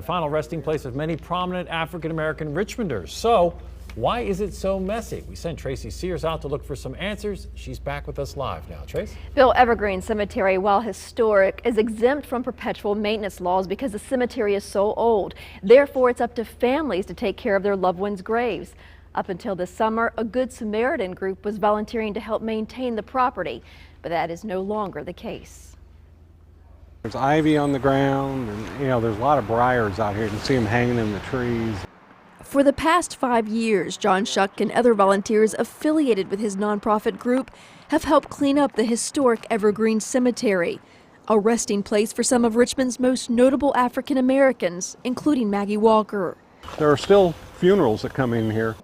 Final resting place of many prominent African-American Richmonders. So why is it so messy? We sent Tracy Sears out to look for some answers. She's back with us live now. Trace? Bill, Evergreen Cemetery, while historic, is exempt from perpetual maintenance laws because the cemetery is so old. Therefore, it's up to families to take care of their loved ones' graves. Up until this summer, a Good Samaritan group was volunteering to help maintain the property, but that is no longer the case. There's ivy on the ground, and there's a lot of briars out here. You can see them hanging in the trees. For the past 5 years, John Shuck and other volunteers affiliated with his nonprofit group have helped clean up the historic Evergreen Cemetery, a resting place for some of Richmond's most notable African Americans, including Maggie Walker. There are still funerals that come in here.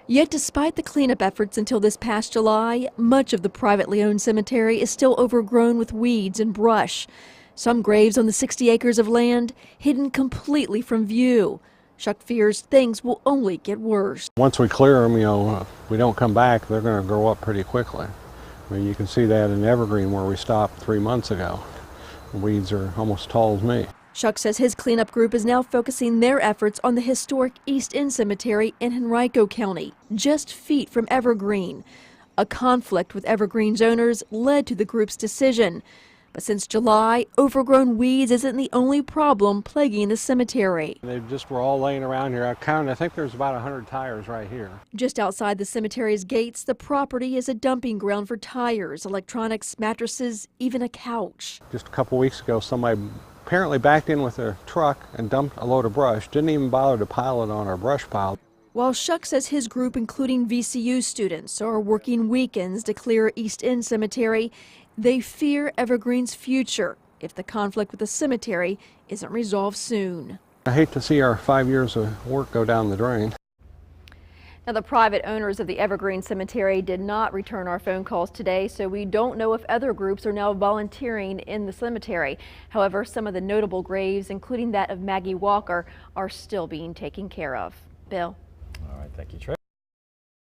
Yet despite the cleanup efforts until this past July, much of the privately owned cemetery is still overgrown with weeds and brush. Some graves on the 60 acres of land hidden completely from view. Shuck fears things will only get worse. Once we clear them, if we don't come back, they're going to grow up pretty quickly. I mean, you can see that in Evergreen where we stopped 3 months ago. The weeds are almost tall as me. Shuck says his cleanup group is now focusing their efforts on the historic East End Cemetery in Henrico County, just feet from Evergreen. A conflict with Evergreen's owners led to the group's decision. But since July, overgrown weeds isn't the only problem plaguing the cemetery. They just were all laying around here. I think there's about 100 tires right here. Just outside the cemetery's gates, the property is a dumping ground for tires, electronics, mattresses, even a couch. Just a couple weeks ago, somebody apparently backed in with a truck and dumped a load of brush. Didn't even bother to pile it on our brush pile. While Shuck says his group, including VCU students, are working weekends to clear East End Cemetery, they fear Evergreen's future if the conflict with the cemetery isn't resolved soon. I hate to see our 5 years of work go down the drain. Now, the private owners of the Evergreen Cemetery did not return our phone calls today, so we don't know if other groups are now volunteering in the cemetery. However, some of the notable graves, including that of Maggie Walker, are still being taken care of. Bill? All right, thank you, Trace.